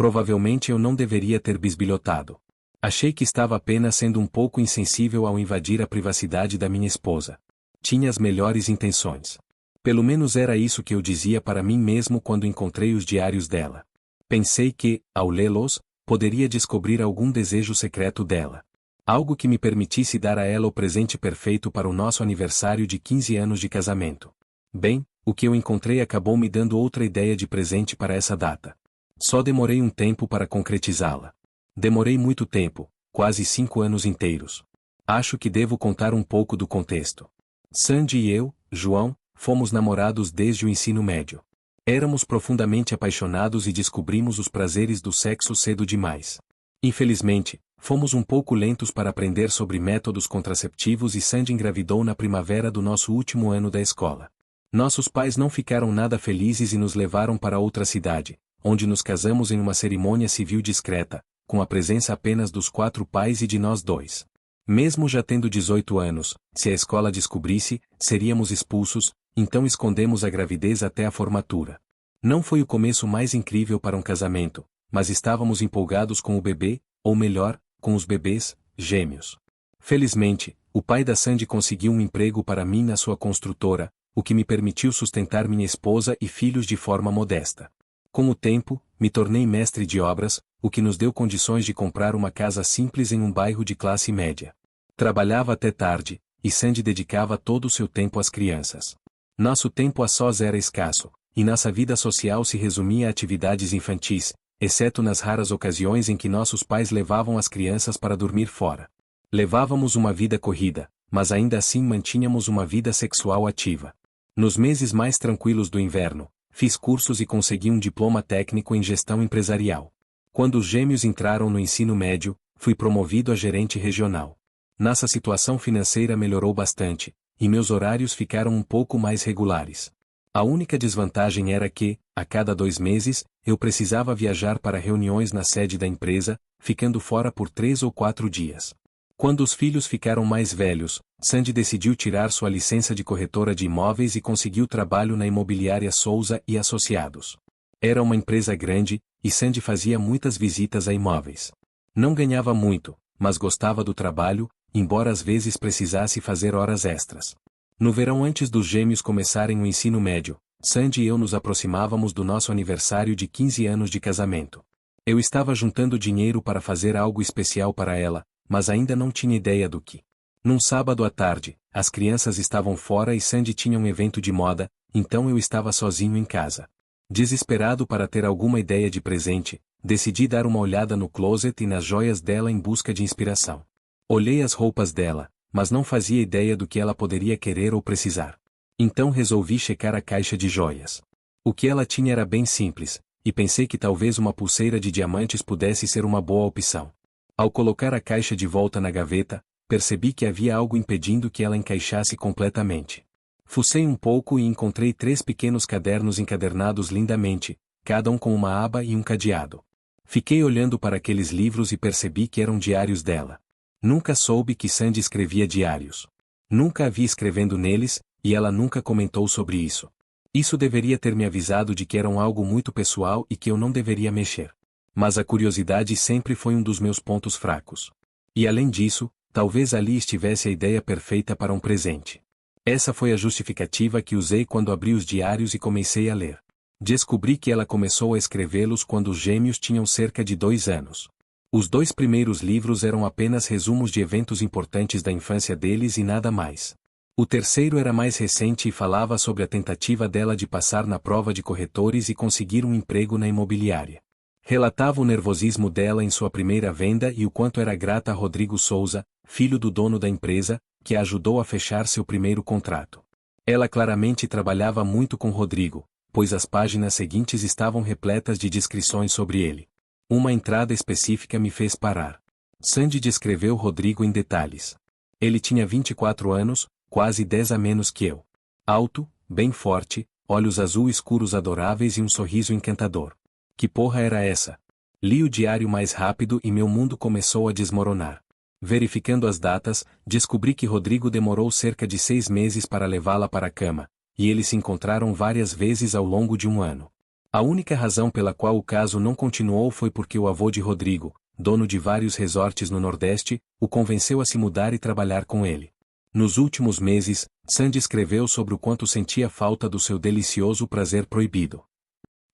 Provavelmente eu não deveria ter bisbilhotado. Achei que estava apenas sendo um pouco insensível ao invadir a privacidade da minha esposa. Tinha as melhores intenções. Pelo menos era isso que eu dizia para mim mesmo quando encontrei os diários dela. Pensei que, ao lê-los, poderia descobrir algum desejo secreto dela. Algo que me permitisse dar a ela o presente perfeito para o nosso aniversário de 15 anos de casamento. Bem, o que eu encontrei acabou me dando outra ideia de presente para essa data. Só demorei um tempo para concretizá-la. Demorei muito tempo, quase 5 anos inteiros. Acho que devo contar um pouco do contexto. Sandy e eu, João, fomos namorados desde o ensino médio. Éramos profundamente apaixonados e descobrimos os prazeres do sexo cedo demais. Infelizmente, fomos um pouco lentos para aprender sobre métodos contraceptivos e Sandy engravidou na primavera do nosso último ano da escola. Nossos pais não ficaram nada felizes e nos levaram para outra cidade, onde nos casamos em uma cerimônia civil discreta, com a presença apenas dos 4 pais e de nós 2. Mesmo já tendo 18 anos, se a escola descobrisse, seríamos expulsos, então escondemos a gravidez até a formatura. Não foi o começo mais incrível para um casamento, mas estávamos empolgados com o bebê, ou melhor, com os bebês, gêmeos. Felizmente, o pai da Sandy conseguiu um emprego para mim na sua construtora, o que me permitiu sustentar minha esposa e filhos de forma modesta. Com o tempo, me tornei mestre de obras, o que nos deu condições de comprar uma casa simples em um bairro de classe média. Trabalhava até tarde, e Sandy dedicava todo o seu tempo às crianças. Nosso tempo a sós era escasso, e nossa vida social se resumia a atividades infantis, exceto nas raras ocasiões em que nossos pais levavam as crianças para dormir fora. Levávamos uma vida corrida, mas ainda assim mantínhamos uma vida sexual ativa. Nos meses mais tranquilos do inverno, fiz cursos e consegui um diploma técnico em gestão empresarial. Quando os gêmeos entraram no ensino médio, fui promovido a gerente regional. Nossa situação financeira melhorou bastante, e meus horários ficaram um pouco mais regulares. A única desvantagem era que, a cada 2 meses, eu precisava viajar para reuniões na sede da empresa, ficando fora por 3 ou 4 dias. Quando os filhos ficaram mais velhos, Sandy decidiu tirar sua licença de corretora de imóveis e conseguiu trabalho na imobiliária Souza e Associados. Era uma empresa grande, e Sandy fazia muitas visitas a imóveis. Não ganhava muito, mas gostava do trabalho, embora às vezes precisasse fazer horas extras. No verão antes dos gêmeos começarem o ensino médio, Sandy e eu nos aproximávamos do nosso aniversário de 15 anos de casamento. Eu estava juntando dinheiro para fazer algo especial para ela, mas ainda não tinha ideia do que. Num sábado à tarde, as crianças estavam fora e Sandy tinha um evento de moda, então eu estava sozinho em casa. Desesperado para ter alguma ideia de presente, decidi dar uma olhada no closet e nas joias dela em busca de inspiração. Olhei as roupas dela, mas não fazia ideia do que ela poderia querer ou precisar. Então resolvi checar a caixa de joias. O que ela tinha era bem simples, e pensei que talvez uma pulseira de diamantes pudesse ser uma boa opção. Ao colocar a caixa de volta na gaveta, percebi que havia algo impedindo que ela encaixasse completamente. Fucei um pouco e encontrei 3 pequenos cadernos encadernados lindamente, cada um com uma aba e um cadeado. Fiquei olhando para aqueles livros e percebi que eram diários dela. Nunca soube que Sandy escrevia diários. Nunca a vi escrevendo neles, e ela nunca comentou sobre isso. Isso deveria ter me avisado de que eram algo muito pessoal e que eu não deveria mexer. Mas a curiosidade sempre foi um dos meus pontos fracos. E além disso, talvez ali estivesse a ideia perfeita para um presente. Essa foi a justificativa que usei quando abri os diários e comecei a ler. Descobri que ela começou a escrevê-los quando os gêmeos tinham cerca de 2 anos. Os 2 primeiros livros eram apenas resumos de eventos importantes da infância deles e nada mais. O terceiro era mais recente e falava sobre a tentativa dela de passar na prova de corretores e conseguir um emprego na imobiliária. Relatava o nervosismo dela em sua primeira venda e o quanto era grata a Rodrigo Souza, filho do dono da empresa, que a ajudou a fechar seu primeiro contrato. Ela claramente trabalhava muito com Rodrigo, pois as páginas seguintes estavam repletas de descrições sobre ele. Uma entrada específica me fez parar. Sandy descreveu Rodrigo em detalhes. Ele tinha 24 anos, quase 10 a menos que eu. Alto, bem forte, olhos azul escuros adoráveis e um sorriso encantador. Que porra era essa? Li o diário mais rápido e meu mundo começou a desmoronar. Verificando as datas, descobri que Rodrigo demorou cerca de 6 meses para levá-la para a cama, e eles se encontraram várias vezes ao longo de um ano. A única razão pela qual o caso não continuou foi porque o avô de Rodrigo, dono de vários resorts no Nordeste, o convenceu a se mudar e trabalhar com ele. Nos últimos meses, Sandy escreveu sobre o quanto sentia falta do seu delicioso prazer proibido.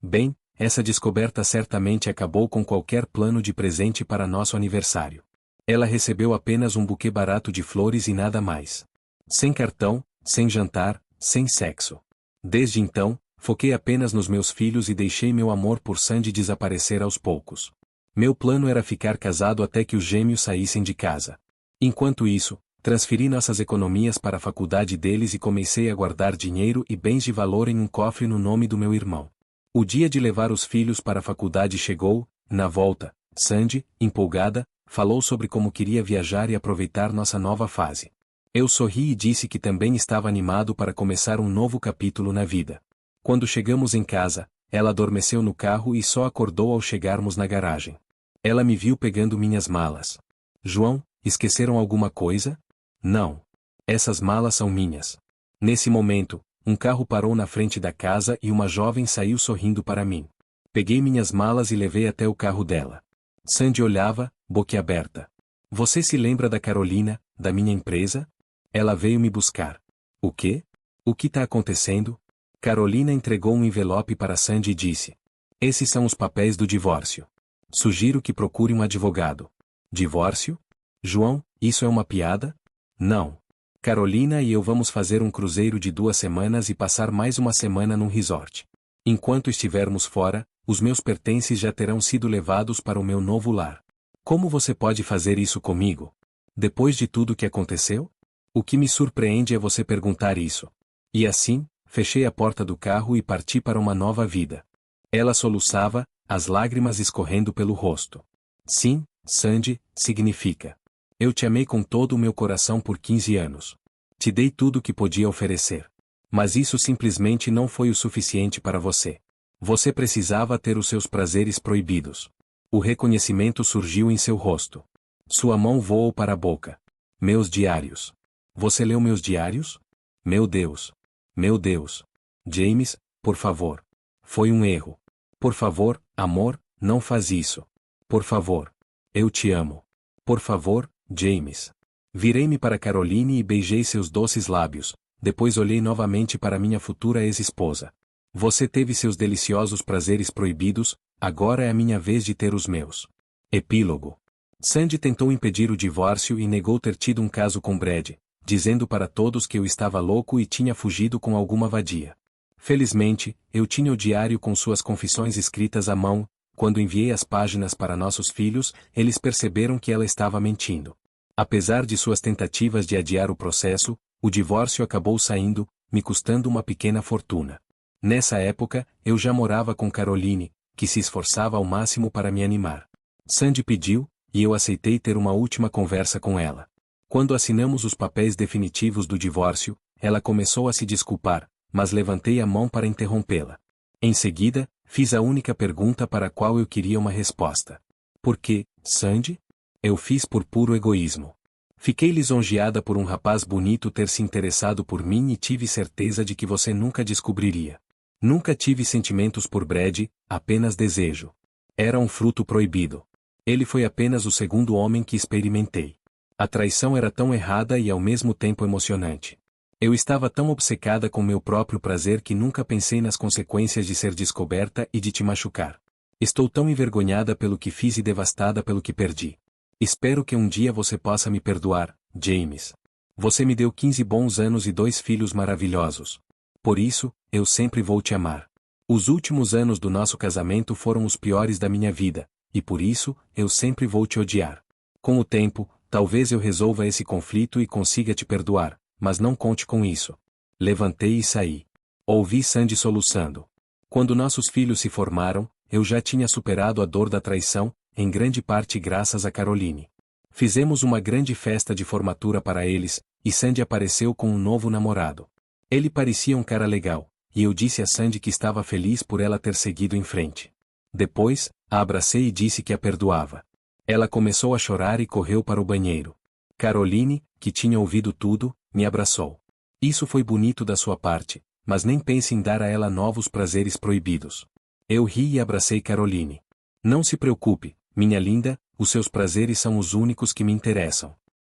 Bem, essa descoberta certamente acabou com qualquer plano de presente para nosso aniversário. Ela recebeu apenas um buquê barato de flores e nada mais. Sem cartão, sem jantar, sem sexo. Desde então, foquei apenas nos meus filhos e deixei meu amor por Sandy desaparecer aos poucos. Meu plano era ficar casado até que os gêmeos saíssem de casa. Enquanto isso, transferi nossas economias para a faculdade deles e comecei a guardar dinheiro e bens de valor em um cofre no nome do meu irmão. O dia de levar os filhos para a faculdade chegou. Na volta, Sandy, empolgada, falou sobre como queria viajar e aproveitar nossa nova fase. Eu sorri e disse que também estava animado para começar um novo capítulo na vida. Quando chegamos em casa, ela adormeceu no carro e só acordou ao chegarmos na garagem. Ela me viu pegando minhas malas. João, esqueceram alguma coisa? Não. Essas malas são minhas. Nesse momento, um carro parou na frente da casa e uma jovem saiu sorrindo para mim. Peguei minhas malas e levei até o carro dela. Sandy olhava, boquiaberta. Você se lembra da Carolina, da minha empresa? Ela veio me buscar. O quê? O que está acontecendo? Carolina entregou um envelope para Sandy e disse: esses são os papéis do divórcio. Sugiro que procure um advogado. Divórcio? João, isso é uma piada? Não. Carolina e eu vamos fazer um cruzeiro de 2 semanas e passar mais uma semana num resort. Enquanto estivermos fora, os meus pertences já terão sido levados para o meu novo lar. Como você pode fazer isso comigo? Depois de tudo que aconteceu? O que me surpreende é você perguntar isso. E assim, fechei a porta do carro e parti para uma nova vida. Ela soluçava, as lágrimas escorrendo pelo rosto. Sim, Sandy, significa. Eu te amei com todo o meu coração por 15 anos. Te dei tudo o que podia oferecer. Mas isso simplesmente não foi o suficiente para você. Você precisava ter os seus prazeres proibidos. O reconhecimento surgiu em seu rosto. Sua mão voou para a boca. Meus diários. Você leu meus diários? Meu Deus. Meu Deus. James, por favor. Foi um erro. Por favor, amor, não faz isso. Por favor. Eu te amo. Por favor, James. Virei-me para Caroline e beijei seus doces lábios, depois olhei novamente para minha futura ex-esposa. Você teve seus deliciosos prazeres proibidos, agora é a minha vez de ter os meus. Epílogo. Sandy tentou impedir o divórcio e negou ter tido um caso com Brad, dizendo para todos que eu estava louco e tinha fugido com alguma vadia. Felizmente, eu tinha o diário com suas confissões escritas à mão. Quando enviei as páginas para nossos filhos, eles perceberam que ela estava mentindo. Apesar de suas tentativas de adiar o processo, o divórcio acabou saindo, me custando uma pequena fortuna. Nessa época, eu já morava com Caroline, que se esforçava ao máximo para me animar. Sandy pediu, e eu aceitei ter uma última conversa com ela. Quando assinamos os papéis definitivos do divórcio, ela começou a se desculpar, mas levantei a mão para interrompê-la. Em seguida, fiz a única pergunta para a qual eu queria uma resposta. Por quê, Sandy? Eu fiz por puro egoísmo. Fiquei lisonjeada por um rapaz bonito ter se interessado por mim e tive certeza de que você nunca descobriria. Nunca tive sentimentos por Brad, apenas desejo. Era um fruto proibido. Ele foi apenas o segundo homem que experimentei. A traição era tão errada e ao mesmo tempo emocionante. Eu estava tão obcecada com meu próprio prazer que nunca pensei nas consequências de ser descoberta e de te machucar. Estou tão envergonhada pelo que fiz e devastada pelo que perdi. Espero que um dia você possa me perdoar, James. Você me deu 15 bons anos e 2 filhos maravilhosos. Por isso, eu sempre vou te amar. Os últimos anos do nosso casamento foram os piores da minha vida, e por isso, eu sempre vou te odiar. Com o tempo, talvez eu resolva esse conflito e consiga te perdoar, mas não conte com isso. Levantei e saí. Ouvi Sandy soluçando. Quando nossos filhos se formaram, eu já tinha superado a dor da traição, em grande parte graças a Caroline. Fizemos uma grande festa de formatura para eles, e Sandy apareceu com um novo namorado. Ele parecia um cara legal, e eu disse a Sandy que estava feliz por ela ter seguido em frente. Depois, a abracei e disse que a perdoava. Ela começou a chorar e correu para o banheiro. Caroline, que tinha ouvido tudo, me abraçou. Isso foi bonito da sua parte, mas nem pense em dar a ela novos prazeres proibidos. Eu ri e abracei Caroline. Não se preocupe, minha linda, os seus prazeres são os únicos que me interessam.